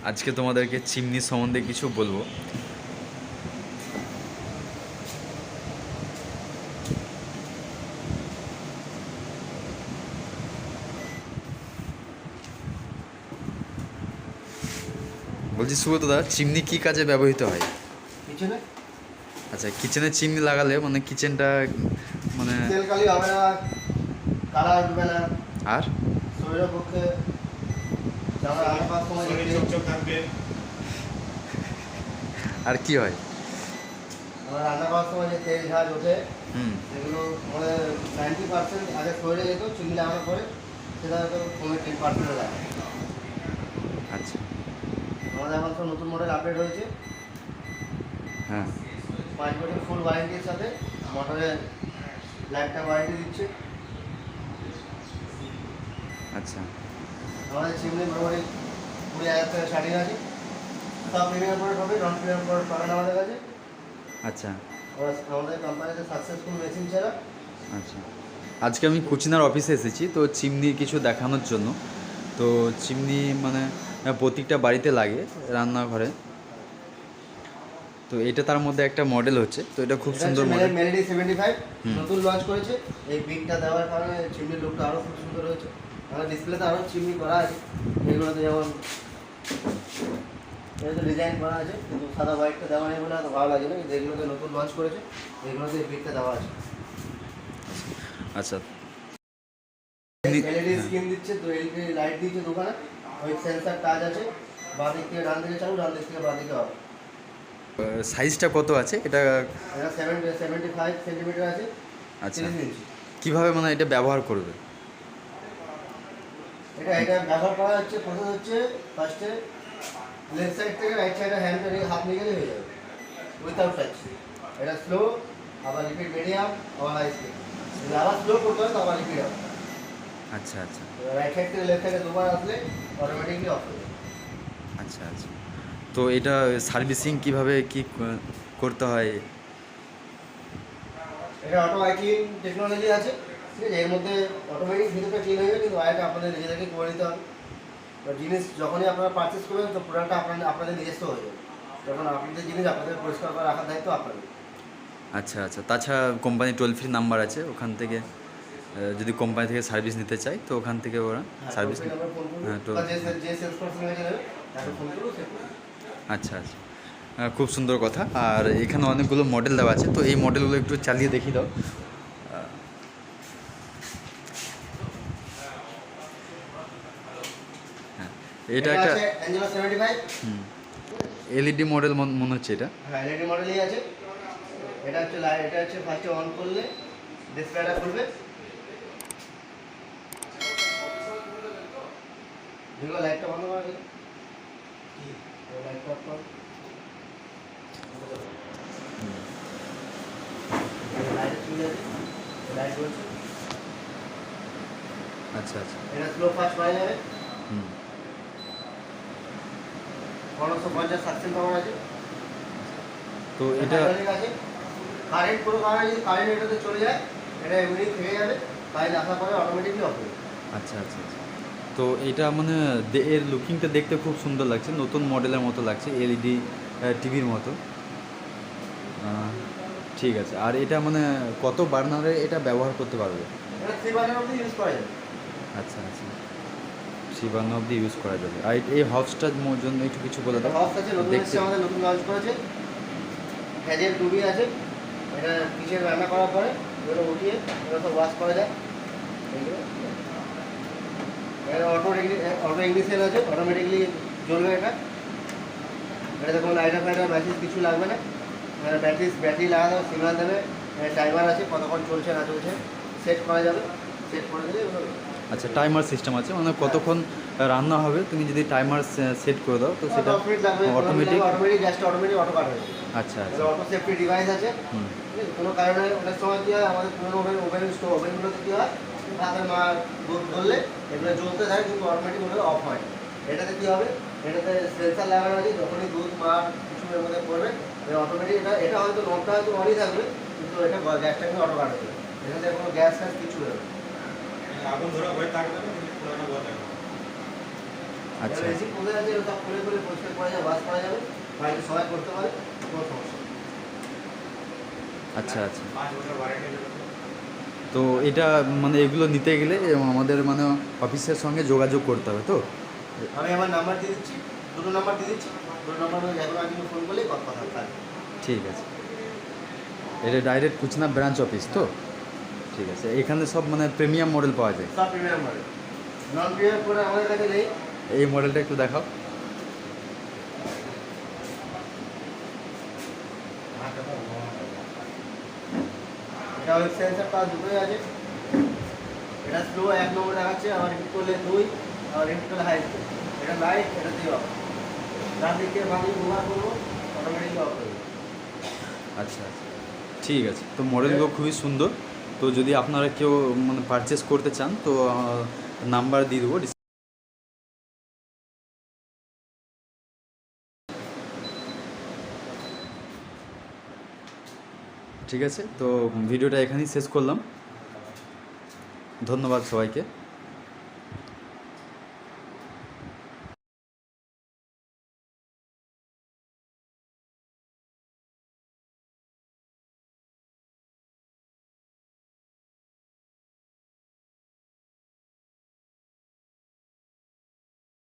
আজকে তোমাদেরকে চিমনি সম্বন্ধে কিছু বলবো। বলছি সুব্রতদা, চিমনি কী কাজে ব্যবহৃত হয়? কিচেনে আচ্ছা, কিচেনে চিমনি লাগালে মানে কিচেনটা মানে তেল কালি হবে না, কালার উঠবে না, আর শরীরের পক্ষে আমরা রান্না করার সময় যে চকচক থাকবে। আর কি হয়? আমরা রান্না করার সময় যে তেল ঝাঁজ ওঠে হুম। সেগুলো আমাদের 90% আগে শরীরে যেত, চিনি লাগানোর পরে সেটা হয়তো কমে 10% লাগে। আচ্ছা। আমাদের এখন তো নতুন মডেল আপডেট হয়েছে, হ্যাঁ। 5 বছর ফুল ওয়ারেন্টির সাথে মোটরের লাইফ টাইম ওয়ারেন্টি দিচ্ছে। আচ্ছা আমাদের চিমনি মোটামুটি 20,000 থেকে স্টার্টিং আছে। সব প্রিমিয়াম প্রোডাক্ট হবে, নন প্রিমিয়াম প্রোডাক্ট পাবেন আমাদের কাছে। আচ্ছা আমাদের কোম্পানিতে সাকসেসফুল মেশিন ছাড়া। আচ্ছা। আজকে আমি কুচিনার অফিসে এসেছি তো চিমনি কিছু দেখানোর জন্য। তো চিমনি মানে প্রত্যেকটা বাড়িতে লাগে রান্নাঘরে। তো এটা তার মধ্যে একটা মডেল হচ্ছে, তো এটা খুব সুন্দর মডেল। মেলেডি 75 হুম। নতুন লঞ্চ করেছে। এই বিটটা দেওয়ার কারণে চিমনির লুকটা আরও খুব সুন্দর হয়েছে। আমাদের ডিসপ্লেতে আরও চিমনি করা আছে, এগুলোতে যেমন এগুলোতে ডিজাইন করা আছে, কিন্তু সাদা হোয়াইটটা দেওয়া নেই বলে এত ভালো লাগে না। কিন্তু এগুলোতে নতুন লঞ্চ করেছে, এগুলোতে এই বিটটা দেওয়া আছে। আচ্ছা। এলইডি স্ক্রিন দিচ্ছে, তো এলইডি লাইট দিচ্ছে দোকানে, ওই সেন্সার টাচ আছে। বাঁ দিক থেকে ডান দিকে চালু, ডান দিক থেকে বাঁ দিকে হবে। সাইজটা কত আছে এটা? এটা 75 সেন্টিমিটার আছে। আচ্ছা। 30 ইঞ্চি। কীভাবে মানে এটা ব্যবহার করবে? এটা ব্যবহার করা হচ্ছে, প্রসেস হচ্ছে ফার্স্টে লেফট সাইড থেকে রাইট সাইডে হ্যান্ডটা নিয়ে হাত নিয়ে গেলে হয়ে যাবে উইথাউট টাচ। এটা স্লো, আবার রিপিট মিডিয়াম, আবার হাই স্পিড। আবার স্লো করতে হবে, তো আবার রিপিট হবে। আচ্ছা আচ্ছা রাইট সাইড থেকে লেফট সাইডে দুবার আসলে অটোমেটিকলি অফ হয়ে যাবে। আচ্ছা আচ্ছা। তো এটা সার্ভিসিং কিভাবে কি করতে হয়? এটা অটো আই ক্লিন টেকনোলজি আছে, ঠিক আছে। এর মধ্যে অটোমেটিক ভিতরটা ক্লিন হয়ে যাবে, কিন্তু আয়টা আপনাদের নিজেদেরকে করে নিতে হবে। তো জিনিস যখনই আপনারা পারচেস করবেন, তো প্রোডাক্টটা আপনাদের নিজস্ব হয়ে যাবে। তখন আপনাদের জিনিস আপনাদের পরিষ্কার করে রাখার দায়িত্ব আপনাদের। আচ্ছা আচ্ছা। তাছাড়া কোম্পানি টোল ফ্রি নাম্বার আছে, ওখান থেকে যদি কোম্পানি থেকে সার্ভিস নিতে চাই তো ওখান থেকে ওরা সার্ভিস। হ্যাঁ, তো যে সেলস পারসন হয়ে যাবে তাকে ফোন করবো, সে করবে। আচ্ছা আচ্ছা। খুব সুন্দর কথা। আর এখানে অনেকগুলো মডেল দেওয়া আছে, তো এই মডেলগুলো একটু চালিয়ে দেখিয়ে দাও। হ্যাঁ, এটা একটা আছে অ্যাঞ্জেলো 75। এলইডি মডেল মনে হচ্ছে এটা। হ্যাঁ, এলইডি মডেলই আছে। এটা হচ্ছে এটা হচ্ছে ফার্স্টে অন করলে ডিসপ্লেটা খুলবে। দেখো লাইটটা বন্ধ করে দিন। লাইটটা অফ করো। লাইট চলে যাবে, লাইট জ্বলছে। আচ্ছা আচ্ছা। এটা স্লো ফাস্ট পাওয়া যাবে। হুম। 550 সাকসেস পাওয়ার আছে। তো এটা আছে কারেন্ট, কোনো কারণে যদি কারেন্ট এটাতে চলে যায়, এটা এমনি থেকে যাবে, কারেন্ট আসার পরে অটোমেটিকলি অফ হয়ে যাবে। আচ্ছা আচ্ছা আচ্ছা। তো এটা মানে এর লুকিংটা দেখতে খুব সুন্দর লাগছে, নতুন মডেলের মতো লাগছে, এলইডি টিভির মতো। ঠিক আছে। আর এটা মানে কত বার্নারে এটা ব্যবহার করতে পারবে? এটা 3 বার্নার অবধি ইউজ করা যাবে। আচ্ছা আচ্ছা। 3 বার্নার অব্দি ইউজ করা যাবে। আর এই হবসটার জন্য একটু কিছু বলে দাও। হবস আছে, নতুন এসছে, আমাদের নতুন লঞ্চ করেছে। গ্যাজেট টুবি আছে। এটা কিচেন রান্না করার পরে এগুলো উঠিয়ে এগুলো সব ওয়াশ করা যায়। এইগুলো এটা অটো ইগনিশন আছে, অটোমেটিকলি জ্বলবে এটা। এটাতে কোনো লাইটার ফাইটার ম্যাচেস কিছু লাগবে না। এটা ব্যাটারি লাগাতে হবে, সিগন্যাল দেবে, টাইমার আছে, কতক্ষণ চলছে না চলছে সেট করা যাবে। সেট করে দিলে এগুলো। আচ্ছা, টাইমার সিস্টেম আছে, মানে কতক্ষণ রান্না হবে তুমি যদি টাইমার সেট করে দাও তো সেটা 10 মিনিট লাগবে, অটোমেটিক। গ্যাসটা অটোমেটিক অটো কাট হয়ে যাবে। আচ্ছা আচ্ছা। এটা অটো সেফটি ডিভাইস আছে। হুম। ঠিক আছে, কোনো কারণে অনেক সময় কী হয়, আমাদের পুরোনো ওভেনগুলোতে কী হয়, হাতের মার দুধ ধরলে এগুলো জ্বলতে থাকে, কিন্তু অটোমেটিক ওগুলো অফ হয়। এটাতে কী হবে, এটাতে সেন্সার লাগানো আছে, যখনই দুধ মার কিছু এর মধ্যে পড়বে অটোমেটিক এটা হয়তো লকটা হয়তো অনই থাকবে, কিন্তু এটা গ্যাসটা কিন্তু অটো কাট হয়ে যাবে। এখানে কোনো গ্যাস ফ্যাস কিছু নেবে। আগুন ধরা ভয় থাকবে না, কিন্তু পুরানো ভয় থাকবে। আচ্ছা এসি কোথায় আছে ওটা খুলে খুলে পরিষ্কার করা যায়, ওয়াশ করা যাবে, বাড়িতে সবাই করতে পারে, কোনো সমস্যা নেই। আচ্ছা আচ্ছা। তো এটা মানে এগুলো নিতে গেলে আমাদের মানে অফিসের সঙ্গে যোগাযোগ করতে হবে তো? আমি আমার নাম্বার দিয়ে দিচ্ছি, দুটো নাম্বার দিয়ে দিচ্ছি, দুটো নাম্বার যে কোনো একদিন ফোন করলেই কথা থাকবে। ঠিক আছে। এটা ডাইরেক্ট কুচনা ব্রাঞ্চ অফিস তো? ঠিক আছে। এখানে সব মানে প্রিমিয়াম মডেল পাওয়া যায়? সব প্রিমিয়াম মডেল, নন প্রিমিয়াম করে আমাদের কাছে নেই। এই মডেলটা একটু দেখাও। এটা ওয়েব সেন্সার পাওয়া দুটোই আছে। এটা স্লো 1 নম্বর দেখাচ্ছে, আবার হিট করলে 2, আবার হিট করলে হাই। এটা লাইট, এটা দিয়ে অফ। যার দিকে বাকি ব্যবহার করবো অটোমেটিকলি অফ হয়ে যাবে। আচ্ছা আচ্ছা, ঠিক আছে। তো মডেলগুলো খুবই সুন্দর। তো যদি আপনারা কেউ মানে পারচেস করতে চান তো নাম্বার দিয়ে দেবো। ঠিক আছে, তো ভিডিওটা এখানেই শেষ করলাম। ধন্যবাদ সবাইকে।